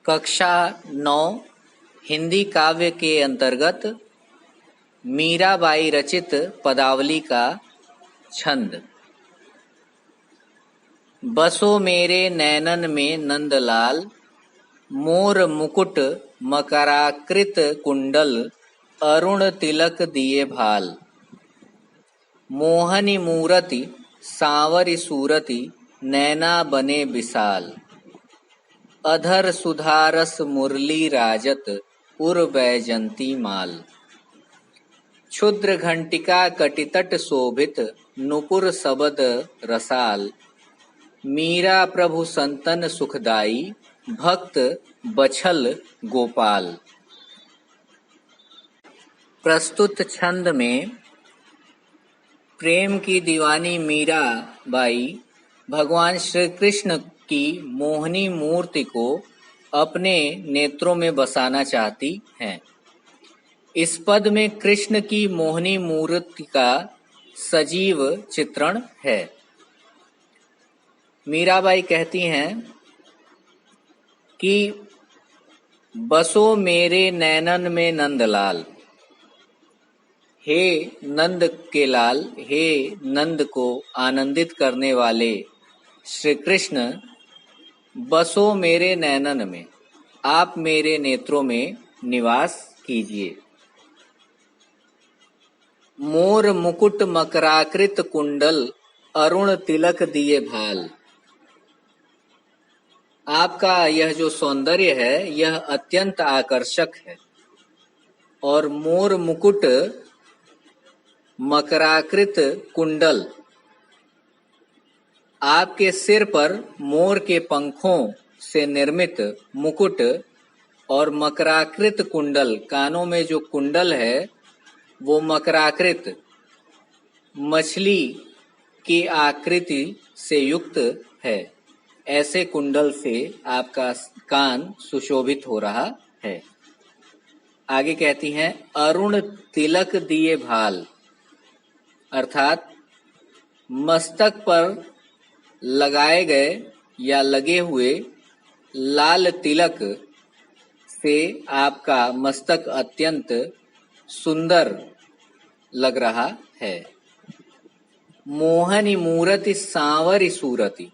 कक्षा 9 हिंदी काव्य के अंतर्गत मीराबाई रचित पदावली का छंद। बसो मेरे नैनन में नंदलाल, मोर मुकुट मकराकृत कुंडल, अरुण तिलक दिए भाल। मोहनी मूरति सांवरी सूरति, नैना बने विशाल। अधर सुधारस मुरली राजत, उर बैजंती माल। क्षुद्र घंटिका कटितट शोभित, नुपुर सबद रसाल। मीरा प्रभु संतन सुखदाई, भक्त बछल गोपाल। प्रस्तुत छंद में प्रेम की दीवानी मीरा बाई भगवान श्री कृष्ण की मोहनी मूर्ति को अपने नेत्रों में बसाना चाहती हैं। इस पद में कृष्ण की मोहनी मूर्ति का सजीव चित्रण है। मीराबाई कहती हैं कि बसो मेरे नैनन में नंदलाल, हे नंद के लाल, हे नंद को आनंदित करने वाले श्री कृष्ण, बसो मेरे नैनन में, आप मेरे नेत्रों में निवास कीजिए। मोर मुकुट मकराकृत कुंडल, अरुण तिलक दिए भाल। आपका यह जो सौंदर्य है यह अत्यंत आकर्षक है और मोर मुकुट मकराकृत कुंडल, आपके सिर पर मोर के पंखों से निर्मित मुकुट और मकराकृत कुंडल, कानों में जो कुंडल है वो मकराकृत मछली की आकृति से युक्त है। ऐसे कुंडल से आपका कान सुशोभित हो रहा है। आगे कहती हैं अरुण तिलक दिए भाल, अर्थात मस्तक पर लगाए गए या लगे हुए लाल तिलक से आपका मस्तक अत्यंत सुंदर लग रहा है। मोहनी मूरति सांवरी सूरति,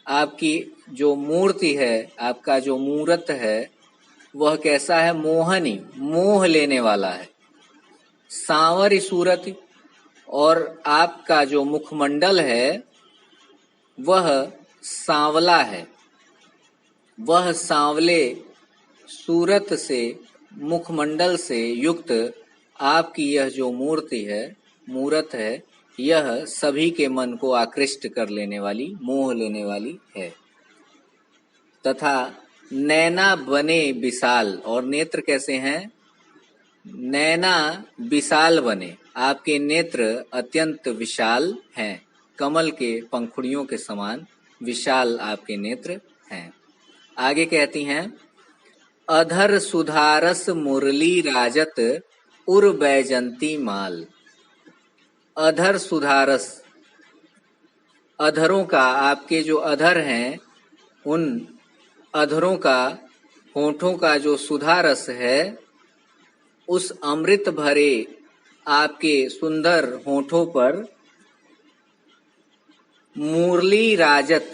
आपकी जो मूर्ति है, आपका जो मूरत है वह कैसा है? मोहनी, मोह लेने वाला है। सांवरी सूरति, और आपका जो मुखमंडल है वह सांवला है। वह सांवले सूरत से, मुखमंडल से युक्त आपकी यह जो मूर्ति है, मूरत है, यह सभी के मन को आकृष्ट कर लेने वाली, मोह लेने वाली है। तथा नैना बने विशाल, और नेत्र कैसे हैं? नैना विशाल बने, आपके नेत्र अत्यंत विशाल हैं, कमल के पंखुड़ियों के समान विशाल आपके नेत्र हैं। आगे कहती हैं अधर सुधारस मुरली राजत, उर बैजंती माल। अधर सुधारस, अधरों का, आपके जो अधर हैं उन अधरों का, होठों का जो सुधारस है, उस अमृत भरे आपके सुंदर होठों पर मुरली राजत,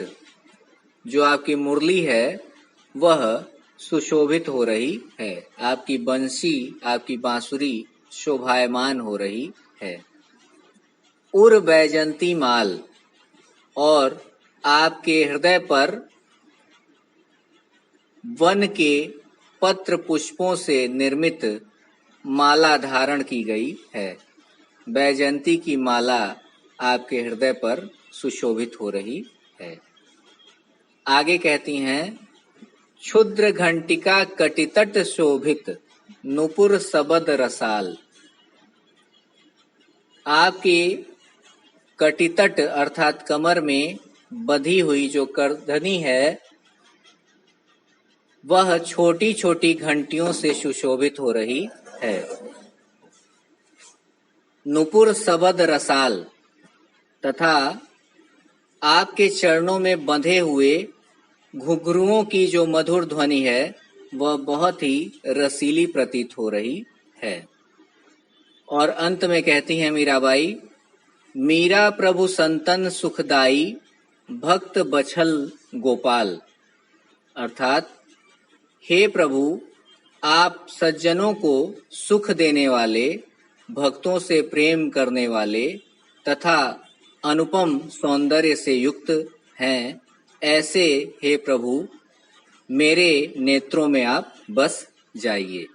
जो आपकी मुरली है वह सुशोभित हो रही है। आपकी बंसी, आपकी बांसुरी शोभायमान हो रही है। उर बैजंती माल, और आपके हृदय पर वन के पत्र पुष्पों से निर्मित माला धारण की गई है। बैजंती की माला आपके हृदय पर सुशोभित हो रही है। आगे कहती हैं क्षुद्र घंटिका कटितट शोभित, नुपुर सबद रसाल। आपकी कटितट अर्थात कमर में बंधी हुई जो करधनी है वह छोटी छोटी घंटियों से सुशोभित हो रही है। नुपुर सबद रसाल, तथा आपके चरणों में बंधे हुए घुंघरुओं की जो मधुर ध्वनि है वह बहुत ही रसीली प्रतीत हो रही है। और अंत में कहती हैं मीराबाई, मीरा प्रभु संतन सुखदाई, भक्त बछल गोपाल। अर्थात हे प्रभु, आप सज्जनों को सुख देने वाले, भक्तों से प्रेम करने वाले तथा अनुपम सौंदर्य से युक्त हैं। ऐसे हे प्रभु, मेरे नेत्रों में आप बस जाइए।